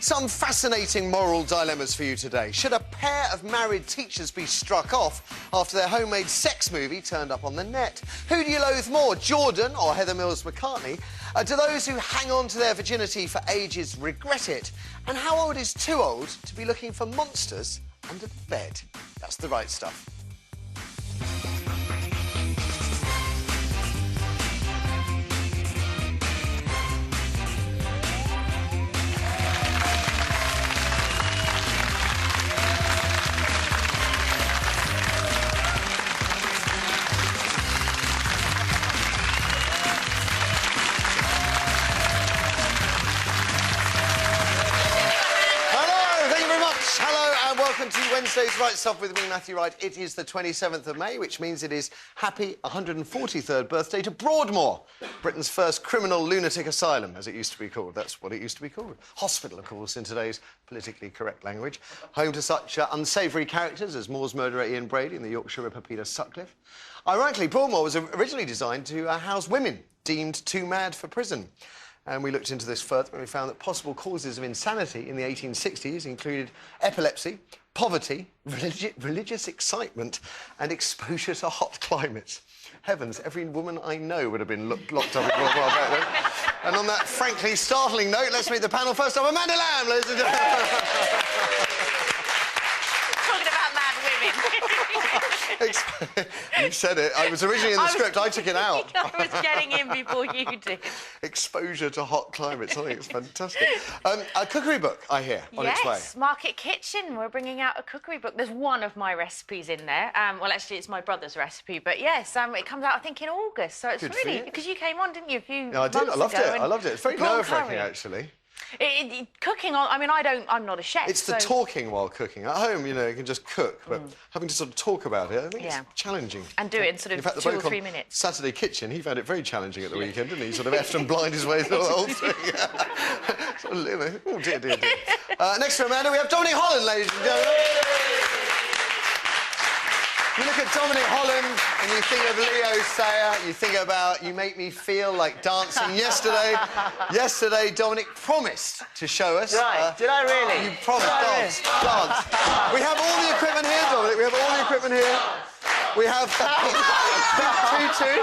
Some fascinating moral dilemmas for you today. Should a pair of married teachers be struck off after their homemade sex movie turned up on the net? Who do you loathe more, Jordan or Heather Mills-McCartney? Do those who hang on to their virginity for ages regret it? And how old is too old to be looking for monsters under the bed? That's The Right Stuff. Welcome to Wednesday's Right Stuff with me, Matthew Wright. It is the 27th of May, which means it is happy 143rd birthday to Broadmoor, Britain's first criminal lunatic asylum, as it used to be called. That's what it used to be called. Hospital, of course, in today's politically correct language. Home to such unsavoury characters as Moore's murderer Ian Brady and the Yorkshire Ripper Peter Sutcliffe. Ironically, Broadmoor was originally designed to house women deemed too mad for prison. And we looked into this further and we found that possible causes of insanity in the 1860s included epilepsy, poverty, religious excitement and exposure to hot climates. Heavens, every woman I know would have been locked up in Broadmoor back then. And on that frankly startling note, let's meet the panel. First up, Amanda Lamb, ladies and gentlemen. Talking about mad women. You said it. I was originally in the script. I took it out. I was getting in before you did. Exposure to hot climates. I think it's fantastic. A cookery book, I hear, on its way. Yes, Market Kitchen. We're bringing out a cookery book. There's one of my recipes in there. Well, actually, it's my brother's recipe. But, yes, it comes out, I think, in August. So it's Good really... Because you came on, didn't you, a few I did. I loved it. I loved it. It's very nerve-wracking, curry. actually. Cooking on... I mean, I'm not a chef, It's the talking while cooking. At home, you know, you can just cook, but having to sort of talk about it, I think it's challenging. And do it in sort of 2 or 3 minutes. Saturday Kitchen, he found it very challenging at the weekend, didn't he? He sort of effed and blind his way through the whole thing. Sort of, you know, oh, dear, dear, dear. Next to Amanda, we have Dominic Holland, ladies and gentlemen. You look at Dominic Holland and you think of Leo Sayer, you think about You Make Me Feel Like Dancing. Yesterday, Dominic promised to show us. Right, did I really? You promised. Dance. We have all the equipment here, Dominic. We have all the equipment here. We have a pink tutu.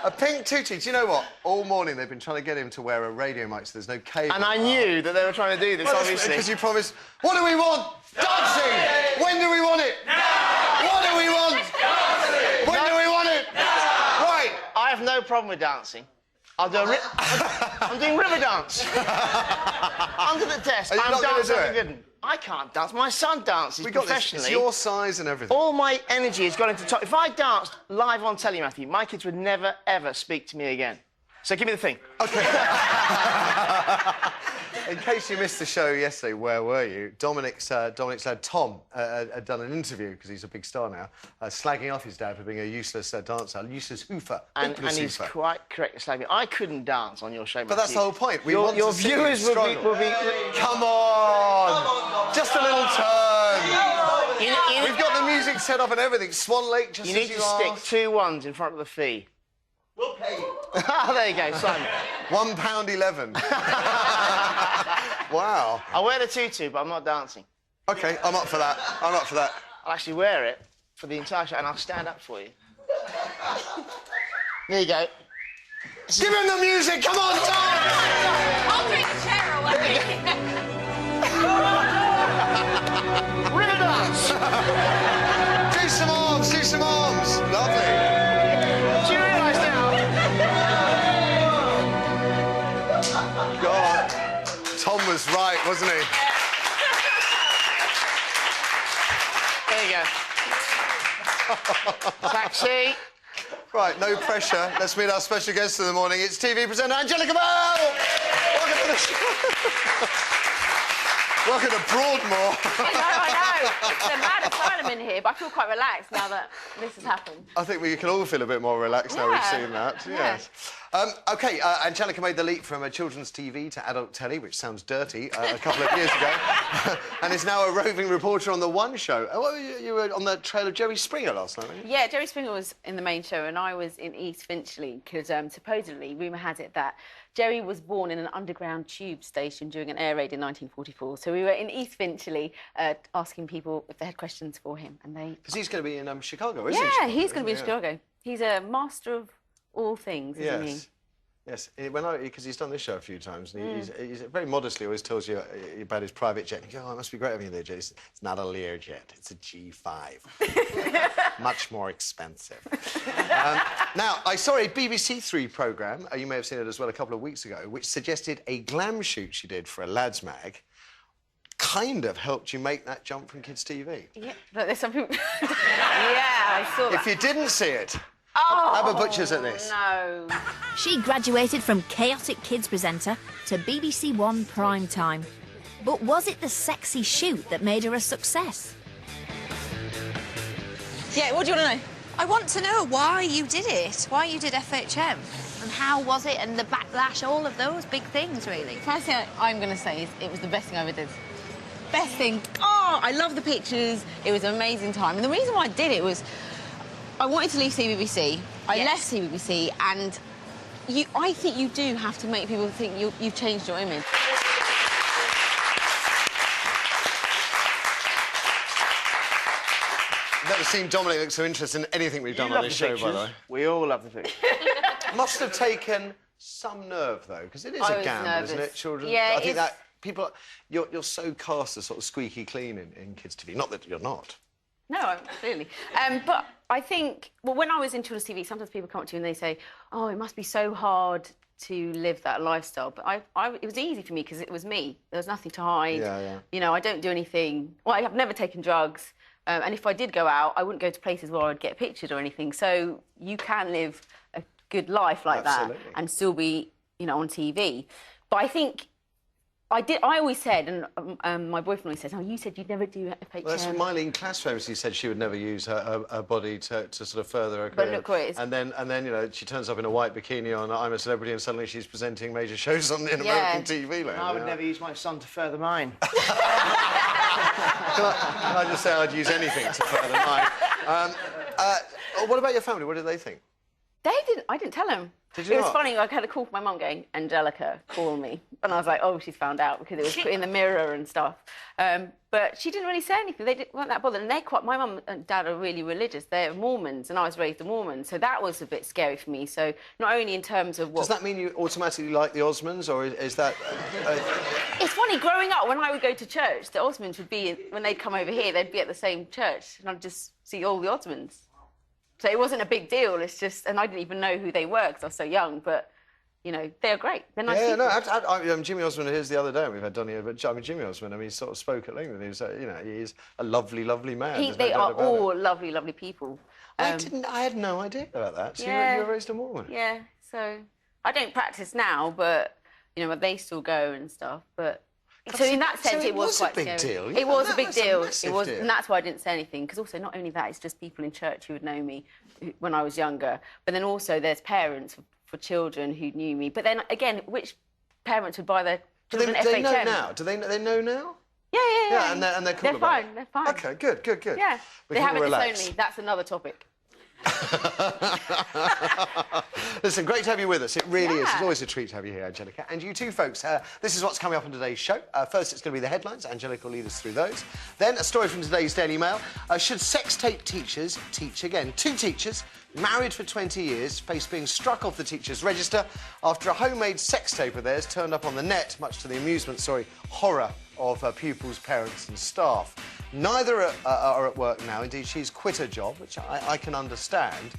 A pink tutu. Do you know what? All morning they've been trying to get him to wear a radio mic so there's no cable. And I knew that they were trying to do this, obviously. Because you promised. What do we want? Dancing! When do we want it? What do we want? When do we want it? Right. I have no problem with dancing. I'll do I'm doing river dance. Under the test. I'm dancing good. I can't dance. My son dances professionally. It's your size and everything. All my energy has gone into top. If I danced live on telly, Matthew, my kids would never, ever speak to me again. So give me the thing. OK. In case you missed the show yesterday, where were you? Dominic's dad, Tom, had done an interview, because he's a big star now, slagging off his dad for being a useless dancer, a useless hoofer. And he's quite correct slagging. I couldn't dance on your show, Matthew. But that's the whole point. Your viewers will be... Come on! Just a little turn. We've got the music set up and everything. Swan Lake, just as you need to stick 2 1s in front of the fee. We'll pay you. There you go, Simon. £1.11. Wow. I'll wear the tutu, but I'm not dancing. OK, I'm up for that. I'm up for that. I'll actually wear it for the entire show, and I'll stand up for you. There you go. Give him the music! Come on, Tom! I'll take the chair away. River dance! Do some arms, do some arms. Lovely. Do you realise now? God. Tom was right, wasn't he? There you go. Taxi. Right, no pressure. Let's meet our special guest of the morning. It's TV presenter Angllica Bell! Welcome to the show. Welcome to Broadmoor. I know. It's a mad asylum in here, but I feel quite relaxed now that this has happened. I think we can all feel a bit more relaxed now we've seen that. Yes. OK, Angllica made the leap from a children's TV to adult telly, which sounds dirty, a couple of years ago, and is now a roving reporter on The One Show. You were on the trail of Jerry Springer last night, weren't you? Yeah, Jerry Springer was in the main show and I was in East Finchley because supposedly, rumour has it that Jerry was born in an underground tube station during an air raid in 1944. So we were in East Finchley asking people if they had questions for him, and they... Because he's going to be in Chicago, isn't he? Yeah, he's going to be in Chicago. He's a master of all things, isn't he? Yes, because he's done this show a few times, and he's very modestly always tells you about his private jet. And you go, oh, it must be great having you there, Jay. It's not a Learjet, it's a G5. Much more expensive. Now, I saw a BBC Three programme, you may have seen it as well a couple of weeks ago, which suggested a glam shoot she did for a lads' mag kind of helped you make that jump from kids' TV. Yeah, but there's some people... yeah, I saw that. If you didn't see it... Oh, have a butcher's at this. No. She graduated from chaotic kids presenter to BBC One prime time. But was it the sexy shoot that made her a success? Yeah, what do you want to know? I want to know why you did it, why you did FHM, and how was it, and the backlash, all of those big things, really. First thing I'm going to say is it was the best thing I ever did. Best thing. Oh, I love the pictures. It was an amazing time. And the reason why I did it was I wanted to leave CBBC. I left CBBC, and I think you do have to make people think you've changed your image. I've never seen Dominic look so interested in anything we've done on this show, by the way. We all love the pictures. Must have taken some nerve, though, because it is a gamble, isn't it, children? Yeah, I think that people... You're so cast as sort of squeaky clean in kids' TV. Not that you're not. No, clearly. But I think, well, when I was in children's TV, sometimes people come up to you and they say, oh, it must be so hard to live that lifestyle. But it was easy for me because it was me. There was nothing to hide. Yeah. You know, I don't do anything... Well, I've never taken drugs. And if I did go out, I wouldn't go to places where I'd get pictured or anything. So you can live a good life like that and still be, you know, on TV. But I think... I always said, and my boyfriend always says, oh, you said you'd never do FHM. Well, that's what Mylene Class famously said she would never use her body to sort of further her career. But look where it is. And then, you know, she turns up in a white bikini on I'm a Celebrity and suddenly she's presenting major shows in American TV land. I would never use my son to further mine. Can I just say I'd use anything to further mine? What about your family? What did they think? I didn't tell him. Did you It was not? funny, I had a call from my mum going, Angllica, call me. And I was like, oh, she's found out, because it was put in the mirror and stuff. But she didn't really say anything. They weren't that bothered. And my mum and dad are really religious. They're Mormons, and I was raised a Mormon. So that was a bit scary for me. So not only in terms of what... Does that mean you automatically like the Osmonds, or is that... It's funny, growing up, when I would go to church, the Osmonds would be... When they'd come over here, they'd be at the same church, and I'd just see all the Osmonds. So it wasn't a big deal, it's just... And I didn't even know who they were, because I was so young, but... You know, they're great. They're nice people. No, Jimmy Osmond here the other day, and we've had Donny here, but Jimmy Osmond, I mean, he sort of spoke at length, and he was, you know, he is a lovely, lovely man. They are all lovely, lovely people. I had no idea about that. So you were raised a Mormon? Yeah, so I don't practice now, but, you know, they still go and stuff, but... So in that sense, it was quite scary. It was a big deal. It was a big deal. It was, and that's why I didn't say anything, because also not only that, it's just people in church who would know me when I was younger, but then also there's parents for children who knew me. But then again, which parents would buy their children FHM? Do they know now? Do they know now? Yeah. And they're cool about it. They're fine. OK, good. Yeah, they haven't disowned me. That's another topic. Listen, great to have you with us. It really is. It's always a treat to have you here, Angllica. And you too, folks. This is what's coming up on today's show. First, it's going to be the headlines. Angllica will lead us through those. Then, a story from today's Daily Mail. Should sex tape teachers teach again? 2 teachers, married for 20 years, face being struck off the teacher's register after a homemade sex tape of theirs turned up on the net, much to the amusement, horror of pupils, parents and staff. Neither are at work now. Indeed, she's quit her job, which I can understand.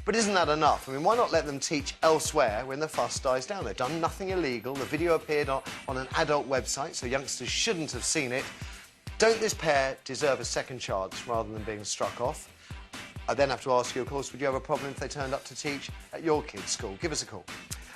But isn't that enough? I mean, why not let them teach elsewhere when the fuss dies down? They've done nothing illegal. The video appeared on an adult website, so youngsters shouldn't have seen it. Don't this pair deserve a second chance rather than being struck off? I then have to ask you, of course, would you have a problem if they turned up to teach at your kids' school? Give us a call.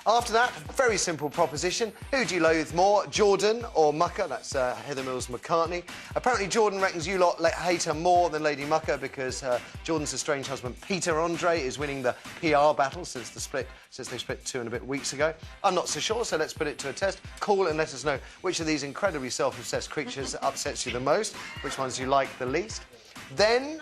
After that, very simple proposition. Who do you loathe more, Jordan or Mucker? That's Heather Mills-McCartney. Apparently, Jordan reckons you lot hate her more than Lady Mucker because Jordan's estranged husband, Peter Andre, is winning the PR battle since they split 2 and a bit weeks ago. I'm not so sure, so let's put it to a test. Call and let us know which of these incredibly self-obsessed creatures upsets you the most, which ones you like the least. Then,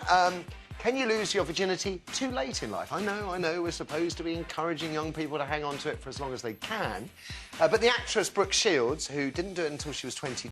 can you lose your virginity too late in life? I know, we're supposed to be encouraging young people to hang on to it for as long as they can. But the actress Brooke Shields, who didn't do it until she was 22,